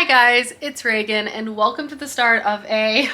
Hi guys, it's Reagan and welcome to the start of a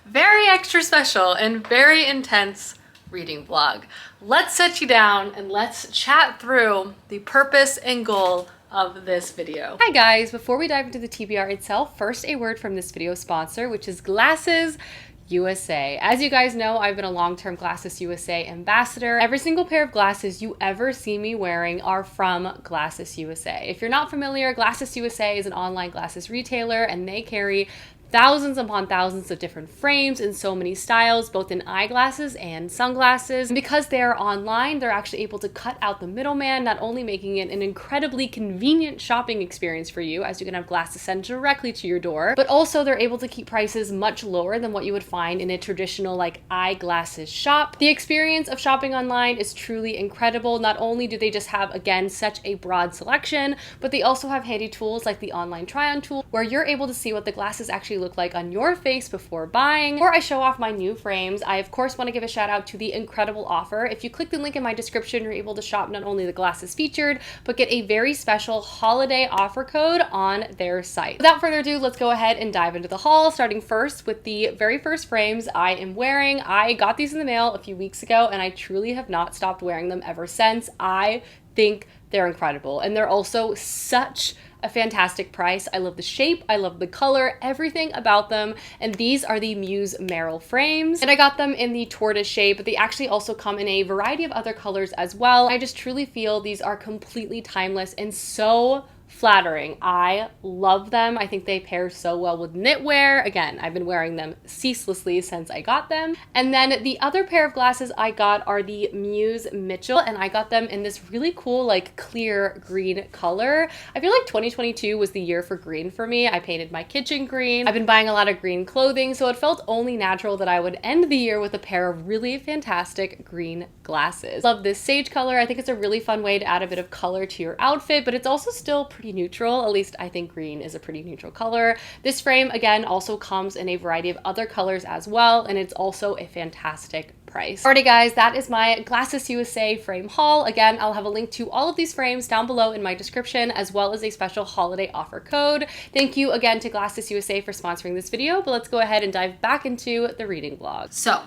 very extra special and very intense reading vlog. Let's set you down and let's chat through the purpose and goal of this video. Hi guys, before we dive into the TBR itself, first a word from this video sponsor, which is GlassesUSA. As you guys know, I've been a long-term GlassesUSA ambassador. Every single pair of glasses you ever see me wearing are from GlassesUSA. If you're not familiar, GlassesUSA is an online glasses retailer and they carry thousands upon thousands of different frames in so many styles, both in eyeglasses and sunglasses. And because they are online, they're actually able to cut out the middleman, not only making it an incredibly convenient shopping experience for you, as you can have glasses sent directly to your door, but also they're able to keep prices much lower than what you would find in a traditional like eyeglasses shop. The experience of shopping online is truly incredible. Not only do they just have, again, such a broad selection, but they also have handy tools like the online try-on tool, where you're able to see what the glasses actually look like on your face before buying. Before I show off my new frames, I of course want to give a shout out to the incredible offer. If you click the link in my description, you're able to shop not only the glasses featured, but get a very special holiday offer code on their site. Without further ado, let's go ahead and dive into the haul, starting first with the very first frames I am wearing. I got these in the mail a few weeks ago and I truly have not stopped wearing them ever since. I think they're incredible and they're also such a fantastic price. I love the shape, I love the color, everything about them. And these are the Muse Merrill frames. And I got them in the tortoise shape, but they actually also come in a variety of other colors as well. I just truly feel these are completely timeless and so flattering. I love them. I think they pair so well with knitwear. Again, I've been wearing them ceaselessly since I got them. And then the other pair of glasses I got are the Muse Mitchell, and I got them in this really cool like clear green color. I feel like 2022 was the year for green for me. I painted my kitchen green. I've been buying a lot of green clothing, so it felt only natural that I would end the year with a pair of really fantastic green glasses. Love this sage color. I think it's a really fun way to add a bit of color to your outfit, but it's also still pretty neutral. At least I think green is a pretty neutral color. This frame, again, also comes in a variety of other colors as well, and it's also a fantastic price. Alrighty guys, that is my GlassesUSA frame haul. Again, I'll have a link to all of these frames down below in my description, as well as a special holiday offer code. Thank you again to GlassesUSA for sponsoring this video, but let's go ahead and dive back into the reading vlog. So,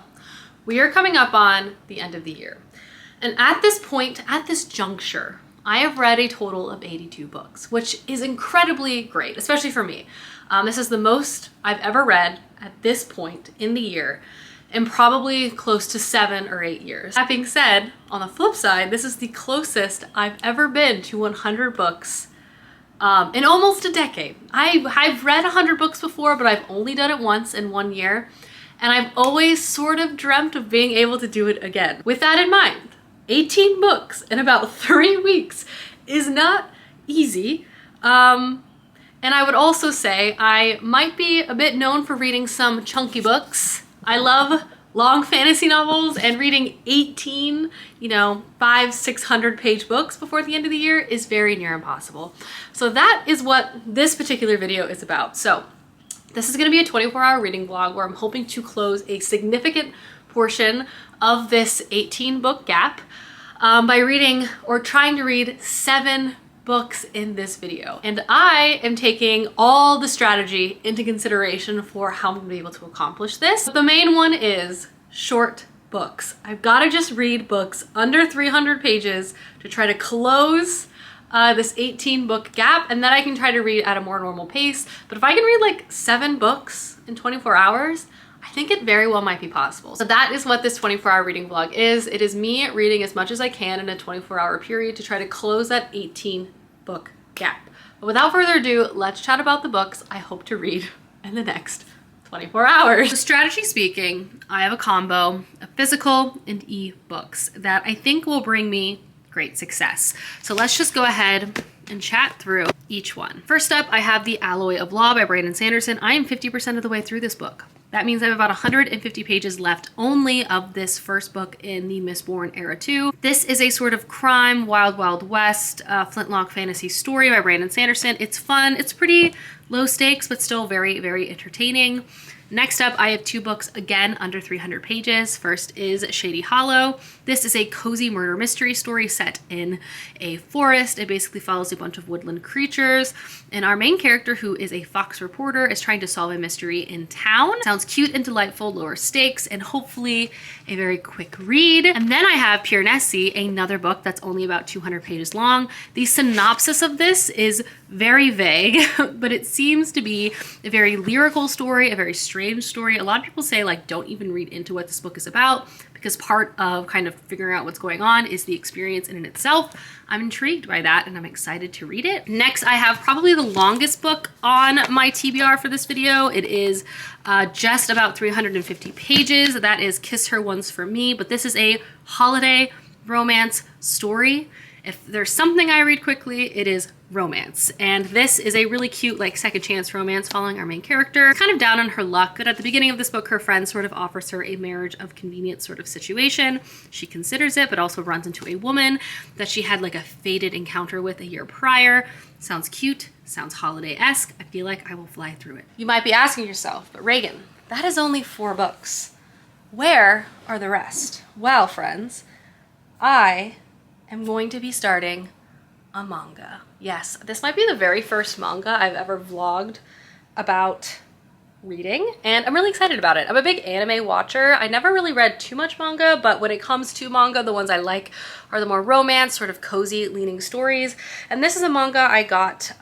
we are coming up on the end of the year. And at this point, at this juncture, I have read a total of 82 books, which is incredibly great, especially for me. This is the most I've ever read at this point in the year in probably close to 7 or 8 years. That being said, on the flip side, this is the closest I've ever been to 100 books in almost a decade. I've read 100 books before, but I've only done it once in 1 year. And I've always sort of dreamt of being able to do it again. With that in mind, 18 books in about 3 weeks is not easy. And I would also say I might be a bit known for reading some chunky books. I love long fantasy novels, and reading 18, 500-600 page books before the end of the year is very near impossible. So that is what this particular video is about. So this is gonna be a 24-hour reading vlog where I'm hoping to close a significant portion of this 18 book gap by reading or trying to read 7 books in this video. And I am taking all the strategy into consideration for how I'm gonna be able to accomplish this. The main one is short books. I've gotta just read books under 300 pages to try to close this 18 book gap, and then I can try to read at a more normal pace. But if I can read like 7 books in 24 hours, I think it very well might be possible. So that is what this 24-hour reading vlog is. It is me reading as much as I can in a 24-hour period to try to close that 18 book gap. But without further ado, let's chat about the books I hope to read in the next 24 hours. So strategy speaking, I have a combo of physical and e-books that I think will bring me great success. So let's just go ahead and chat through each one. First up, I have The Alloy of Law by Brandon Sanderson. I am 50% of the way through this book. That means I have about 150 pages left only of this first book in the Mistborn era too. This is a sort of crime, wild, wild west, flintlock fantasy story by Brandon Sanderson. It's fun. It's pretty Low stakes, but still very, very entertaining. Next up, I have 2 books, again, under 300 pages. First is Shady Hollow. This is a cozy murder mystery story set in a forest. It basically follows a bunch of woodland creatures, and our main character, who is a fox reporter, is trying to solve a mystery in town. Sounds cute and delightful, lower stakes, and hopefully a very quick read. And then I have Piranesi, another book that's only about 200 pages long. The synopsis of this is very vague, but it seems to be a very lyrical story, a very strange story. A lot of people say, like, don't even read into what this book is about, because part of kind of figuring out what's going on is the experience in itself. I'm intrigued by that and I'm excited to read it. Next, I have probably the longest book on my TBR for this video. It is just about 350 pages. That is Kiss Her Once for Me, but this is a holiday romance story. If there's something I read quickly, it is romance. And this is a really cute, like, second chance romance following our main character. Kind of down on her luck, but at the beginning of this book, her friend sort of offers her a marriage of convenience sort of situation. She considers it, but also runs into a woman that she had like a fated encounter with a year prior. Sounds cute, sounds holiday-esque. I feel like I will fly through it. You might be asking yourself, but Reagan, that is only 4 books. Where are the rest? Well, friends, I am going to be starting a manga. Yes, this might be the very first manga I've ever vlogged about reading, and I'm really excited about it. I'm a big anime watcher. I never really read too much manga, but when it comes to manga, the ones I like are the more romance, sort of cozy leaning stories. And this is a manga I got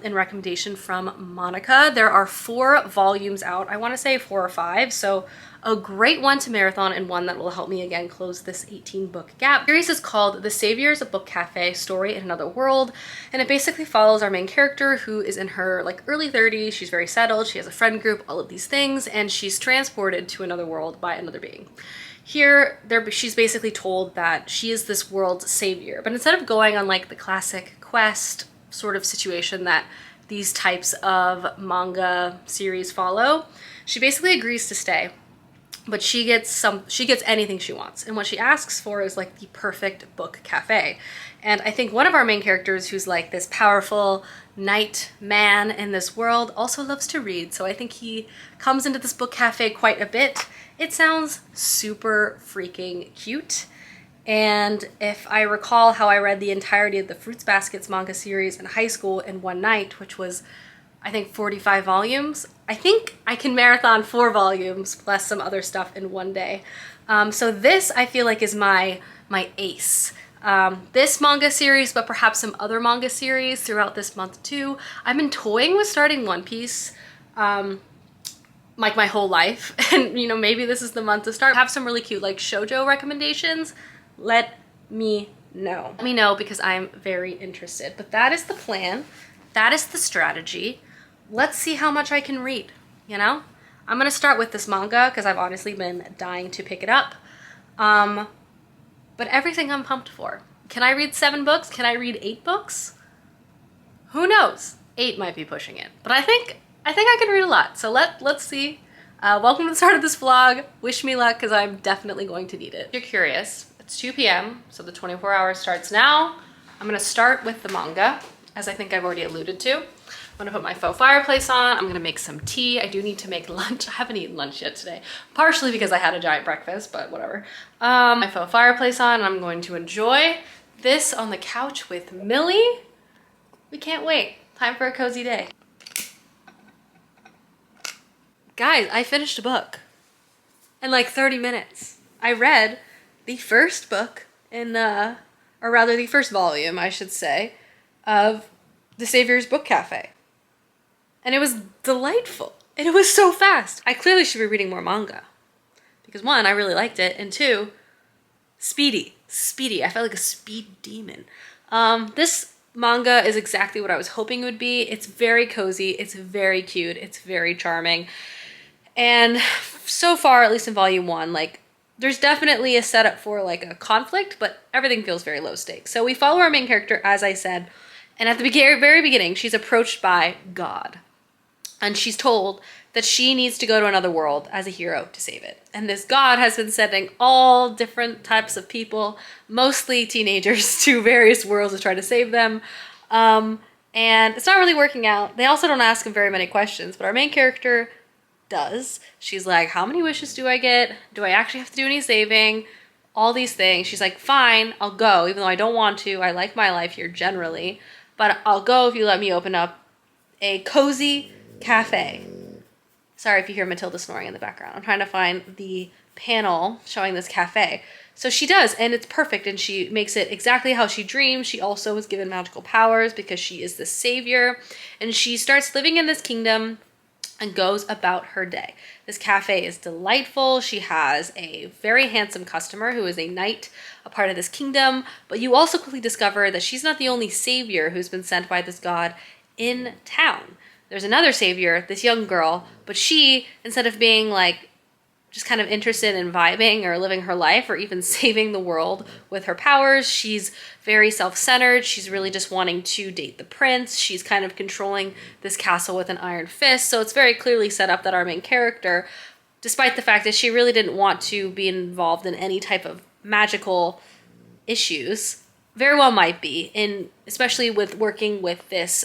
in recommendation from Monica. There are 4 volumes out. I want to say 4 or 5, so a great one to marathon and one that will help me again close this 18-book gap. The series is called The Saviors, a Book Cafe Story in Another World, and it basically follows our main character, who is in her like early 30s. She's very settled, she has a friend group, all of these things, and she's transported to another world by another being. Here, she's basically told that she is this world's savior, but instead of going on like the classic quest sort of situation that these types of manga series follow, she basically agrees to stay. But she gets anything she wants. And what she asks for is like the perfect book cafe. And I think one of our main characters, who's like this powerful knight man in this world, also loves to read. So I think he comes into this book cafe quite a bit. It sounds super freaking cute. And if I recall how I read the entirety of the Fruits Baskets manga series in high school in one night, which was, I think, 45 volumes. I think I can marathon 4 volumes plus some other stuff in one day. So this, I feel like, is my ace. This manga series, but perhaps some other manga series throughout this month too. I've been toying with starting One Piece like my whole life. And, you know, maybe this is the month to start. I have some really cute like shoujo recommendations. Let me know. Let me know, because I'm very interested. But that is the plan. That is the strategy. Let's see how much I can read, you know? I'm gonna start with this manga because I've honestly been dying to pick it up. But everything I'm pumped for. Can I read 7 books? Can I read 8 books? Who knows? 8 might be pushing it. But I think I can read a lot. So let's see. Welcome to the start of this vlog. Wish me luck, because I'm definitely going to need it. If you're curious, it's 2 p.m. so the 24 hours starts now. I'm gonna start with the manga, as I think I've already alluded to. I'm gonna put my faux fireplace on. I'm gonna make some tea. I do need to make lunch. I haven't eaten lunch yet today, partially because I had a giant breakfast, but whatever. My faux fireplace on, and I'm going to enjoy this on the couch with Millie. We can't wait. Time for a cozy day. Guys, I finished a book in like 30 minutes. I read the first book in, or rather the first volume, I should say, of The Savior's Book Cafe. And it was delightful. And it was so fast. I clearly should be reading more manga. Because 1, I really liked it. And 2, speedy. Speedy. I felt like a speed demon. This manga is exactly what I was hoping it would be. It's very cozy. It's very cute. It's very charming. And so far, at least in volume 1, like, there's definitely a setup for like a conflict, but everything feels very low stakes. So we follow our main character, as I said, and at the very beginning, she's approached by God. And she's told that she needs to go to another world as a hero to save it. And this God has been sending all different types of people, mostly teenagers, to various worlds to try to save them. and it's not really working out. They also don't ask him very many questions, but our main character does. She's like, how many wishes do I get? Do I actually have to do any saving? All these things. She's like, fine, I'll go, even though I don't want to. I like my life here generally, but I'll go if you let me open up a cozy cafe. Sorry if you hear Matilda snoring in the background. I'm trying to find the panel showing this cafe. So she does, and it's perfect, and she makes it exactly how she dreams. She also was given magical powers because she is the savior, and she starts living in this kingdom and goes about her day. This cafe is delightful. She has a very handsome customer who is a knight, a part of this kingdom, but you also quickly discover that she's not the only savior who's been sent by this god in town. There's another savior, this young girl, but she, instead of being like just kind of interested in vibing or living her life or even saving the world with her powers, she's very self-centered. She's really just wanting to date the prince. She's kind of controlling this castle with an iron fist. So it's very clearly set up that our main character, despite the fact that she really didn't want to be involved in any type of magical issues, very well might be, in especially with working with this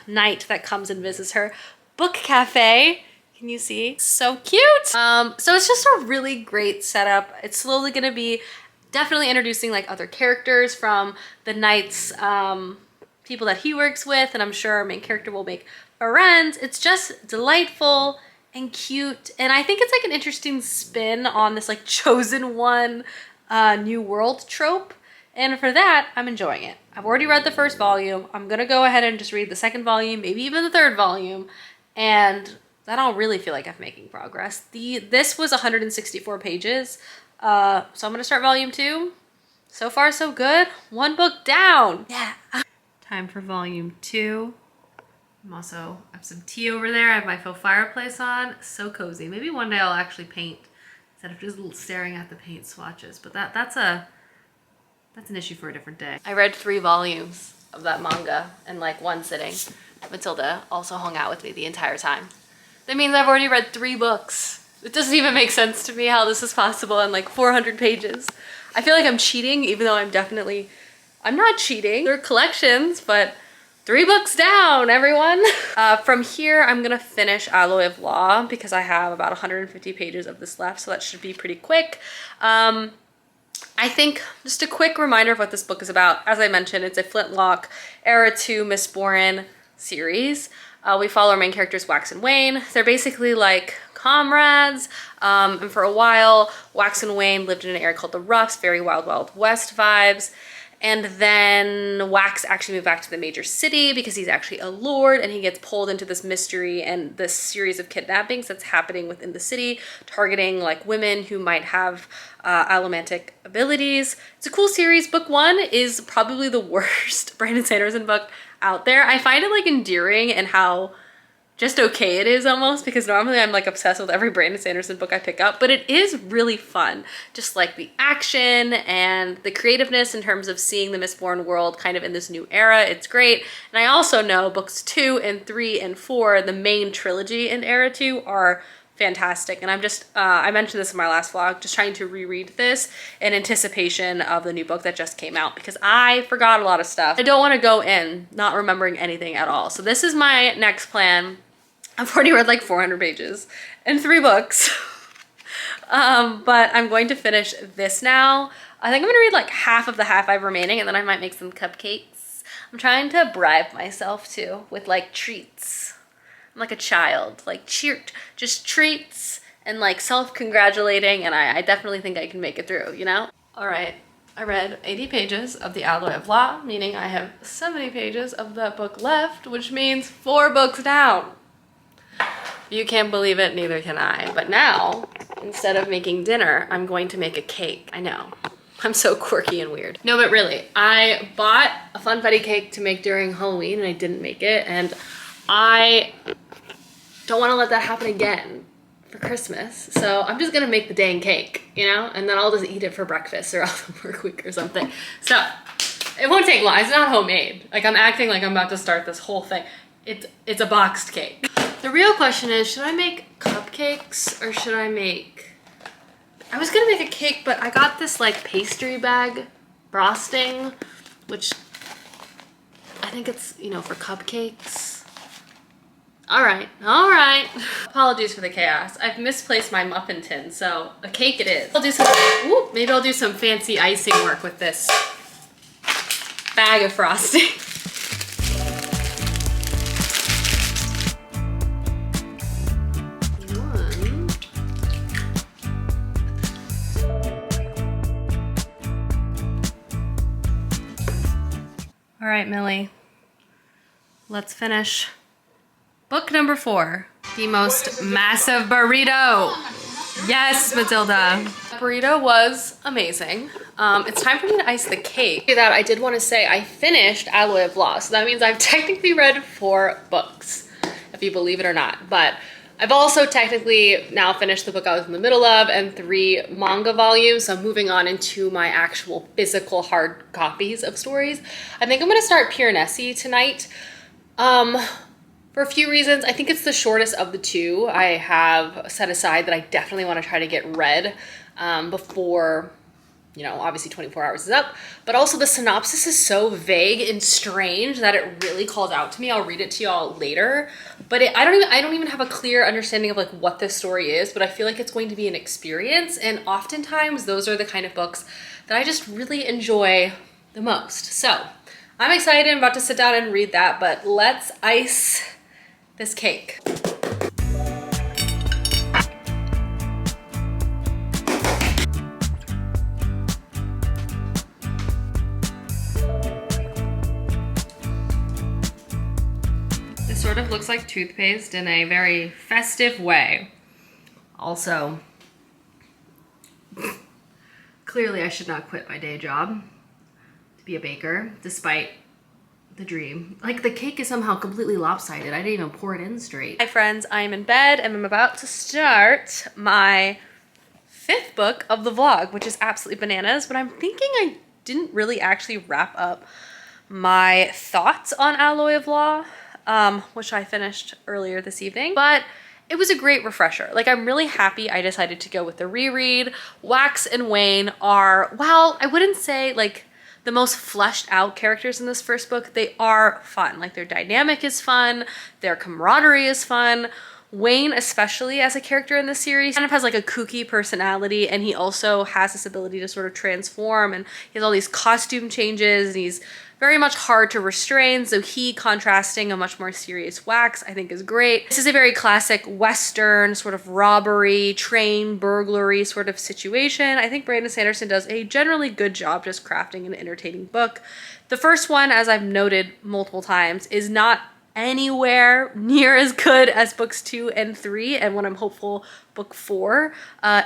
knight that comes and visits her. Book cafe, can you see? So cute. So it's just a really great setup. It's slowly gonna be definitely introducing like other characters from the knight's people that he works with, and I'm sure our main character will make friends. It's just delightful and cute, and I think it's like an interesting spin on this like chosen one new world trope. And for that, I'm enjoying it. I've already read the first volume. I'm gonna go ahead and just read the second volume, maybe even the third volume, and then I'll really feel like I'm making progress. This was 164 pages, so I'm gonna start volume 2. So far, so good. One book down. Yeah. Time for volume 2. I have some tea over there. I have my faux fireplace on. So cozy. Maybe one day I'll actually paint instead of just staring at the paint swatches. But that's an issue for a different day. I read 3 volumes of that manga in like one sitting. Matilda also hung out with me the entire time. That means I've already read 3 books. It doesn't even make sense to me how this is possible in like 400 pages. I feel like I'm cheating, even though I'm not cheating. They're collections, but 3 books down, everyone. From here, I'm gonna finish Alloy of Law because I have about 150 pages of this left, so that should be pretty quick. I think just a quick reminder of what this book is about. As I mentioned, it's a Flintlock Era 2 Mistborn series. We follow our main characters, Wax and Wayne. They're basically like comrades, and for a while, Wax and Wayne lived in an area called the Roughs, very Wild Wild West vibes. And then Wax actually moved back to the major city because he's actually a lord, and he gets pulled into this mystery and this series of kidnappings that's happening within the city, targeting like women who might have allomantic abilities. It's a cool series. Book 1 is probably the worst Brandon Sanderson book out there. I find it like endearing and how just okay it is almost, because normally I'm like obsessed with every Brandon Sanderson book I pick up, but it is really fun. Just like the action and the creativeness in terms of seeing the Mistborn world kind of in this new era. It's great. And I also know books 2 and 3 and 4, the main trilogy in Era 2, are fantastic. And I'm just, I mentioned this in my last vlog, just trying to reread this in anticipation of the new book that just came out because I forgot a lot of stuff. I don't want to go in not remembering anything at all. So this is my next plan. I've already read like 400 pages in 3 books. But I'm going to finish this now. I think I'm gonna read like half of the half I have remaining, and then I might make some cupcakes. I'm trying to bribe myself too with like treats. I'm like a child, like just treats and like self-congratulating, and I definitely think I can make it through, you know? All right, I read 80 pages of The Alloy of Law, meaning I have 70 pages of that book left, which means 4 books down. You can't believe it, neither can I. But now, instead of making dinner, I'm going to make a cake. I know, I'm so quirky and weird. No, but really, I bought a funfetti cake to make during Halloween and I didn't make it, and I don't want to let that happen again for Christmas. So I'm just gonna make the dang cake, you know? And then I'll just eat it for breakfast or out of work week or something. So it won't take long, it's not homemade. Like I'm acting like I'm about to start this whole thing. It's a boxed cake. The real question is, should I make cupcakes or should I was gonna make a cake, but I got this like pastry bag frosting, which I think it's, you know, for cupcakes. All right, all right. Apologies for the chaos. I've misplaced my muffin tin, so a cake it is. I'll do some, ooh, maybe I'll do some fancy icing work with this bag of frosting. All right, Millie, let's finish book number 4, the most massive burrito. Yes, Matilda. The burrito was amazing. It's time for me to ice the cake. That I did want to say I finished Alloy of Law, so that means I've technically read 4 books, if you believe it or not. But I've also technically now finished the book I was in the middle of and 3 manga volumes. So I'm moving on into my actual physical hard copies of stories. I think I'm gonna start Piranesi tonight. For a few reasons. I think it's the shortest of the 2 I have set aside that I definitely want to try to get read before, you know, obviously 24 hours is up. But also the synopsis is so vague and strange that it really calls out to me. I'll read it to y'all later. But I don't even have a clear understanding of like what this story is, but I feel like it's going to be an experience. And oftentimes those are the kind of books that I just really enjoy the most. So I'm excited. I'm about to sit down and read that, but let's ice this cake. This sort of looks like toothpaste in a very festive way. Also, clearly I should not quit my day job to be a baker, despite the dream. Like, the cake is somehow completely lopsided. I didn't even pour it in straight. Hi friends, I am in bed and I'm about to start my 5th book of the vlog, which is absolutely bananas, but I'm thinking I didn't really actually wrap up my thoughts on Alloy of Law, which I finished earlier this evening, but it was a great refresher. Like, I'm really happy I decided to go with the reread. Wax and Wayne are, well, I wouldn't say like the most fleshed out characters in this first book. They are fun. Like, their dynamic is fun, their camaraderie is fun. Wayne, especially as a character in this series, kind of has like a kooky personality, and he also has this ability to sort of transform, and he has all these costume changes, and he's very much hard to restrain. So he contrasting a much more serious Wax, I think is great. This is a very classic Western sort of robbery, train burglary sort of situation. I think Brandon Sanderson does a generally good job just crafting an entertaining book. The first one, as I've noted multiple times, is not anywhere near as good as books 2 and 3 and what I'm hopeful book 4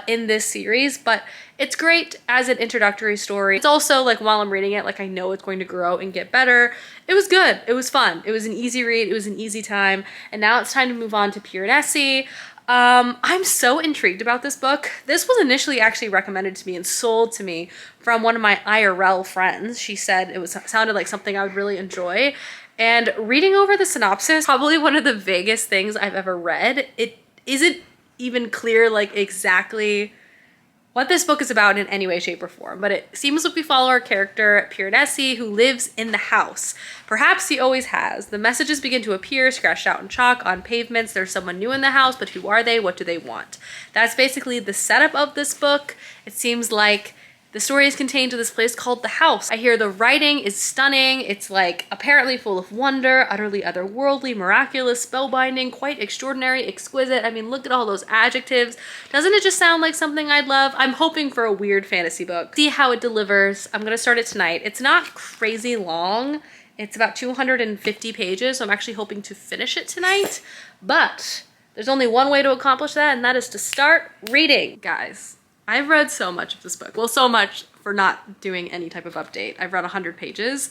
in this series, but it's great as an introductory story. It's also like, while I'm reading it, like, I know it's going to grow and get better. It was good. It was fun. It was an easy read. It was an easy time. And now it's time to move on to Piranesi. I'm so intrigued about this book. This was initially actually recommended to me and sold to me from one of my IRL friends. She said it sounded like something I would really enjoy. And reading over the synopsis, probably one of the vaguest things I've ever read. It isn't even clear like exactly what this book is about in any way, shape, or form, but it seems like we follow our character, Piranesi, who lives in the house. Perhaps he always has. The messages begin to appear, scratched out in chalk on pavements. There's someone new in the house, but who are they? What do they want? That's basically the setup of this book. It seems like the story is contained to this place called the house. I hear the writing is stunning. It's like apparently full of wonder, utterly otherworldly, miraculous, spellbinding, quite extraordinary, exquisite. I mean, look at all those adjectives. Doesn't it just sound like something I'd love? I'm hoping for a weird fantasy book. See how it delivers. I'm gonna start it tonight. It's not crazy long. It's about 250 pages, so I'm actually hoping to finish it tonight. But there's only one way to accomplish that, and that is to start reading. Guys, I've read so much of this book. Well, so much for not doing any type of update. I've read 100 pages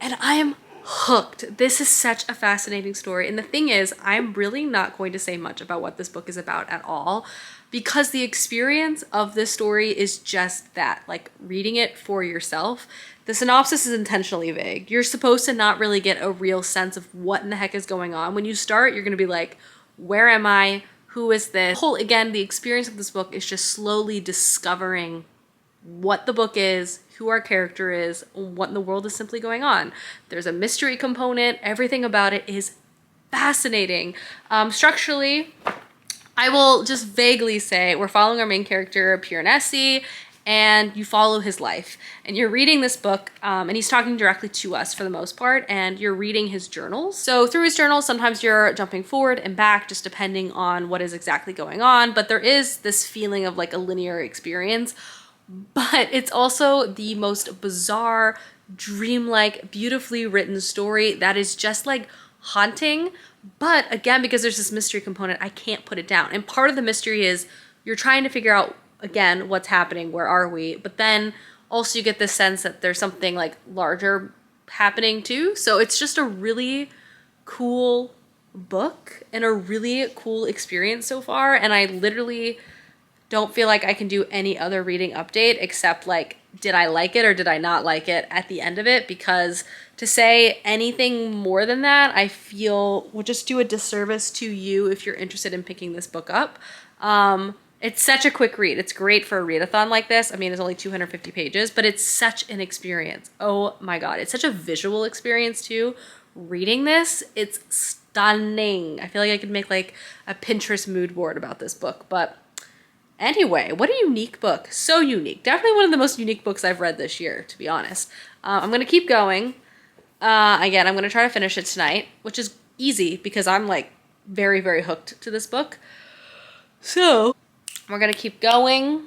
and I am hooked. This is such a fascinating story. And the thing is, I'm really not going to say much about what this book is about at all, because the experience of this story is just that, like reading it for yourself. The synopsis is intentionally vague. You're supposed to not really get a real sense of what in the heck is going on. When you start, you're gonna be like, where am I? Who is this? Again, the experience of this book is just slowly discovering what the book is, who our character is, what in the world is simply going on. There's a mystery component. Everything about it is fascinating. Structurally, I will just vaguely say we're following our main character, Piranesi, and you follow his life. And you're reading this book, and he's talking directly to us for the most part, and you're reading his journals. So through his journals, sometimes you're jumping forward and back, just depending on what is exactly going on. But there is this feeling of like a linear experience. But it's also the most bizarre, dreamlike, beautifully written story that is just like haunting. But again, because there's this mystery component, I can't put it down. And part of the mystery is you're trying to figure out, again, what's happening, where are we? But then also you get this sense that there's something like larger happening too. So it's just a really cool book and a really cool experience so far. And I literally don't feel like I can do any other reading update except like, did I like it or did I not like it at the end of it? Because to say anything more than that, I feel will just do a disservice to you if you're interested in picking this book up. It's such a quick read. It's great for a readathon like this. I mean, it's only 250 pages, but it's such an experience. Oh my God. It's such a visual experience too. Reading this, it's stunning. I feel like I could make like a Pinterest mood board about this book, but anyway, what a unique book. So unique. Definitely one of the most unique books I've read this year, to be honest. I'm going to keep going. Again, I'm going to try to finish it tonight, which is easy because I'm like very, very hooked to this book. So we're going to keep going.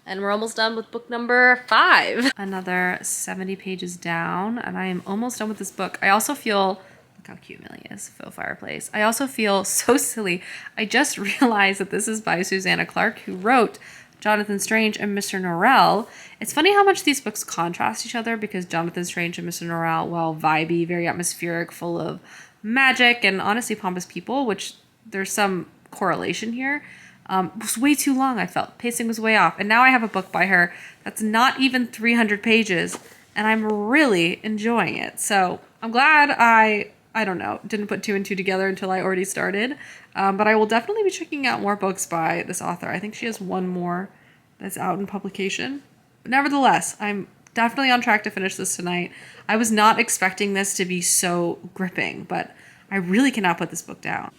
And we're almost done with book number 5. Another 70 pages down, and I am almost done with this book. I also feel... Look how cute Millie is, faux fireplace. I also feel so silly. I just realized that this is by Susanna Clarke, who wrote Jonathan Strange and Mr. Norrell. It's funny how much these books contrast each other because Jonathan Strange and Mr. Norrell, while vibey, very atmospheric, full of magic and honestly pompous people, which there's some correlation here, was way too long, I felt. Pacing was way off. And now I have a book by her that's not even 300 pages, and I'm really enjoying it. So I'm glad I don't know, didn't put 2 and 2 together until I already started. But I will definitely be checking out more books by this author. I think she has one more that's out in publication. But nevertheless, I'm definitely on track to finish this tonight. I was not expecting this to be so gripping, but I really cannot put this book down.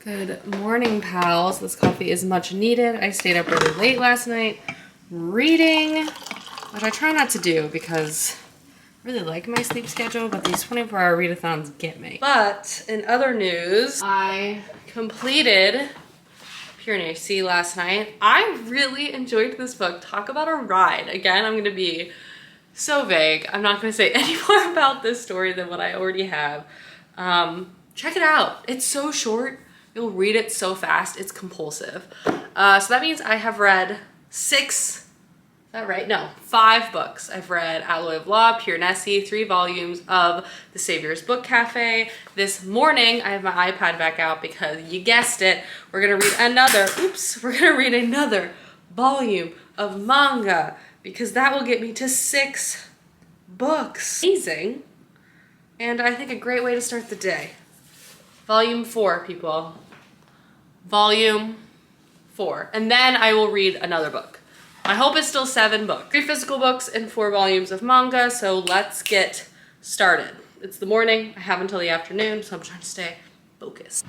Good morning, pals. This coffee is much needed. I stayed up really late last night reading, which I try not to do because I really like my sleep schedule, but these 24-hour readathons get me. But in other news, I completed Piranesi last night. I really enjoyed this book. Talk about a ride. Again, I'm going to be so vague. I'm not going to say any more about this story than what I already have. Check it out. It's so short. You'll read it so fast. It's compulsive. So that means I have read 6... Is that right? No, 5 books. I've read Alloy of Law, Piranesi, 3 volumes of The Savior's Book Cafe. This morning, I have my iPad back out because you guessed it, we're gonna read another volume of manga because that will get me to 6 books. Amazing. And I think a great way to start the day. Volume 4, people. Volume 4. And then I will read another book. My hope is still 7 books. 3 physical books and 4 volumes of manga, so let's get started. It's the morning, I have until the afternoon, so I'm trying to stay focused.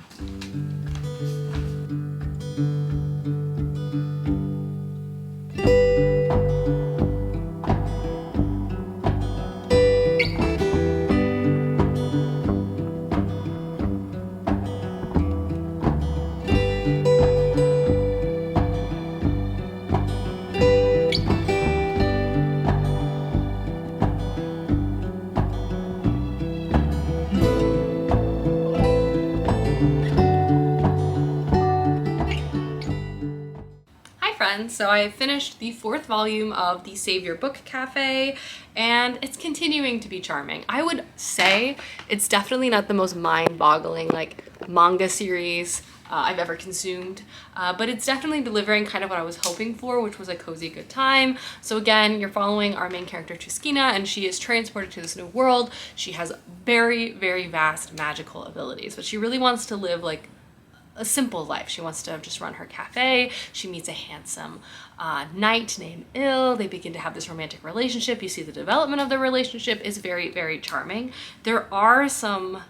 So I finished the 4th volume of The Savior Book Cafe, and it's continuing to be charming. I would say it's definitely not the most mind-boggling like manga series I've ever consumed, but it's definitely delivering kind of what I was hoping for, which was a cozy good time. So again, you're following our main character Tuskina, and she is transported to this new world. She has very, very vast magical abilities, but she really wants to live like a simple life. She wants to just run her cafe. She meets a handsome knight named Il. They begin to have this romantic relationship. You see the development of their relationship is very, very charming. There are some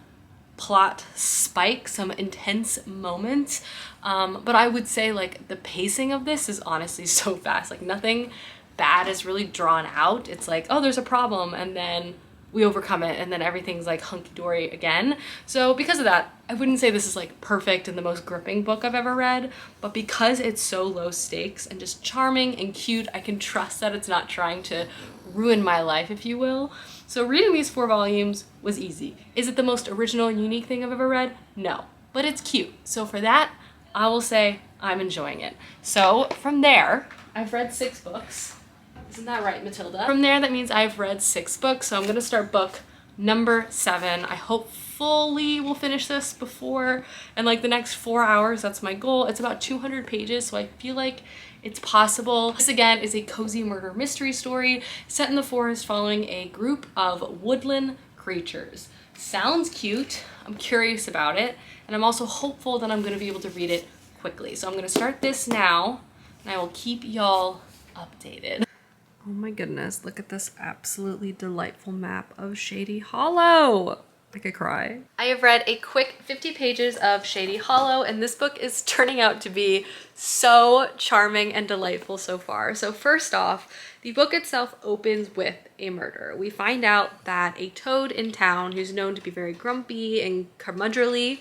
plot spikes, some intense moments, but I would say like the pacing of this is honestly so fast. Like nothing bad is really drawn out. It's like, oh, there's a problem, and then we overcome it, and then everything's like hunky-dory again. So because of that, I wouldn't say this is like perfect and the most gripping book I've ever read, but because it's so low stakes and just charming and cute, I can trust that it's not trying to ruin my life, if you will. So reading these 4 volumes was easy. Is it the most original and unique thing I've ever read? No, but it's cute. So for that, I will say I'm enjoying it. So from there, I've read 6 books. Isn't that right, Matilda? From there, that means I've read 6 books. So I'm gonna start book number 7. I hopefully will finish this before, in like the next 4 hours. That's my goal. It's about 200 pages, so I feel like it's possible. This again is a cozy murder mystery story set in the forest following a group of woodland creatures. Sounds cute. I'm curious about it, and I'm also hopeful that I'm gonna be able to read it quickly. So I'm gonna start this now, and I will keep y'all updated. Oh my goodness, look at this absolutely delightful map of Shady Hollow. I could cry. I have read a quick 50 pages of Shady Hollow, and this book is turning out to be so charming and delightful so far. So first off, the book itself opens with a murder. We find out that a toad in town, who's known to be very grumpy and grumpy.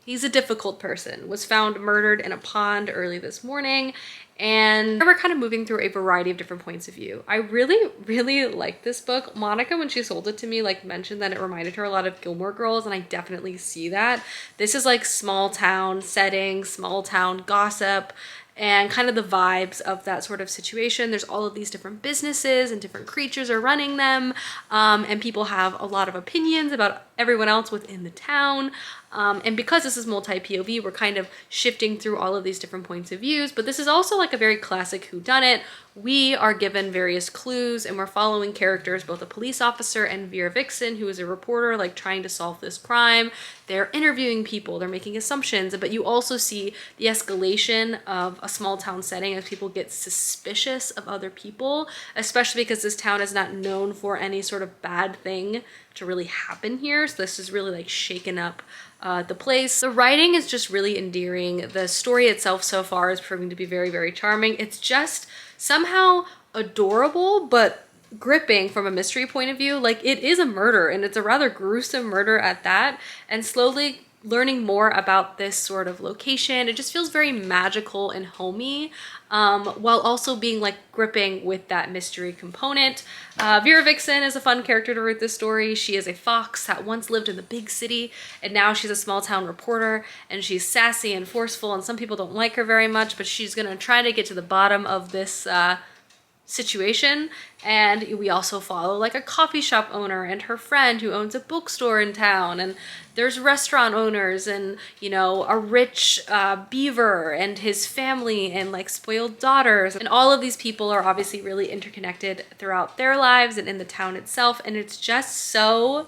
He's a difficult person, was found murdered in a pond early this morning, and we're kind of moving through a variety of different points of view. I really, really like this book. Monica, when she sold it to me, like mentioned that it reminded her a lot of Gilmore Girls, and I definitely see that. This is like small town setting, small town gossip, and kind of the vibes of that sort of situation. There's all of these different businesses and different creatures are running them, and people have a lot of opinions about everyone else within the town. And because this is multi-POV, we're kind of shifting through all of these different points of views, but this is also like a very classic whodunit. We are given various clues and we're following characters, both a police officer and Vera Vixen, who is a reporter, like trying to solve this crime. They're interviewing people, they're making assumptions, but you also see the escalation of a small town setting as people get suspicious of other people, especially because this town is not known for any sort of bad thing to really happen here. So this is really like shaken up the place. The writing is just really endearing. The story itself so far is proving to be very, very charming. It's just somehow adorable, but gripping from a mystery point of view. Like, it is a murder, and it's a rather gruesome murder at that, and slowly learning more about this sort of location, it just feels very magical and homey, while also being like gripping with that mystery component. Vera Vixen is a fun character to read this story. She is a fox that once lived in the big city, and now she's a small town reporter, and she's sassy and forceful, and some people don't like her very much, but she's gonna try to get to the bottom of this situation. And we also follow like a coffee shop owner and her friend who owns a bookstore in town, and there's restaurant owners, and you know, a rich beaver and his family, and like spoiled daughters, and all of these people are obviously really interconnected throughout their lives and in the town itself, and it's just so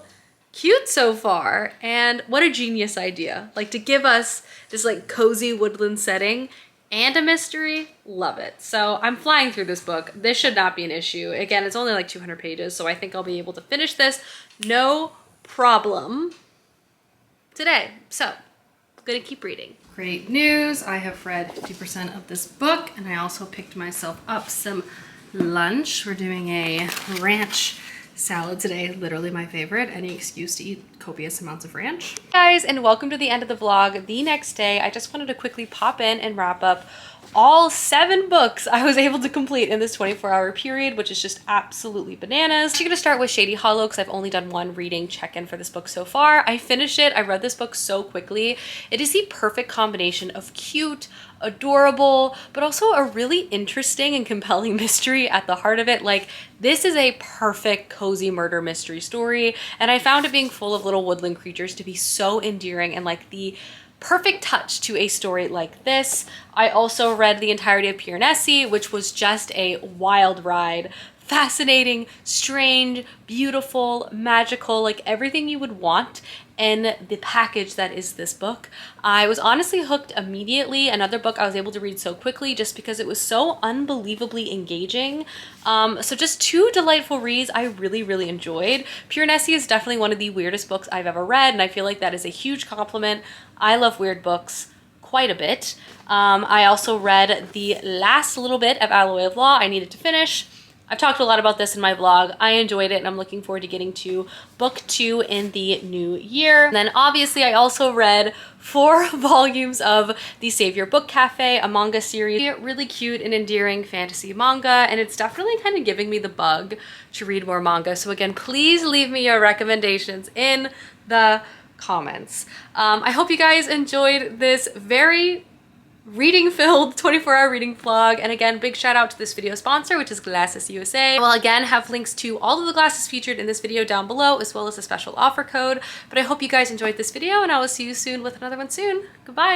cute so far. And what a genius idea, like to give us this like cozy woodland setting and a mystery. Love it. So I'm flying through this book. This should not be an issue. Again, it's only like 200 pages, so I think I'll be able to finish this no problem today. So I'm gonna keep reading. Great news, I have read 50% of this book, and I also picked myself up some lunch. We're doing a ranch salad today, literally my favorite. Any excuse to eat copious amounts of ranch. Hey guys, and welcome to the end of the vlog. The next day, I just wanted to quickly pop in and wrap up all 7 books I was able to complete in this 24-hour period, which is just absolutely bananas. I'm gonna start with Shady Hollow because I've only done one reading check-in for this book so far. I finished it. I read this book so quickly. It is the perfect combination of cute, adorable, but also a really interesting and compelling mystery at the heart of it. Like, this is a perfect cozy murder mystery story, and I found it being full of little woodland creatures to be so endearing and like the perfect touch to a story like this. I also read the entirety of Piranesi, which was just a wild ride. Fascinating, strange, beautiful, magical, like everything you would want in the package that is this book. I was honestly hooked immediately. Another book I was able to read so quickly just because it was so unbelievably engaging. So just two delightful reads I really, really enjoyed. Piranesi is definitely one of the weirdest books I've ever read, and I feel like that is a huge compliment. I love weird books quite a bit. I also read the last little bit of Alloy of Law I needed to finish. I've talked a lot about this in my vlog. I enjoyed it and I'm looking forward to getting to book 2 in the new year. And then obviously I also read 4 volumes of the Save Your Book Cafe, a manga series. Really cute and endearing fantasy manga, and it's definitely kind of giving me the bug to read more manga. So again, please leave me your recommendations in the comments. I hope you guys enjoyed this very reading-filled 24-hour reading vlog. And again, big shout out to this video sponsor, which is GlassesUSA. I will again have links to all of the glasses featured in this video down below, as well as a special offer code. But I hope you guys enjoyed this video, and I will see you soon with another one soon. Goodbye!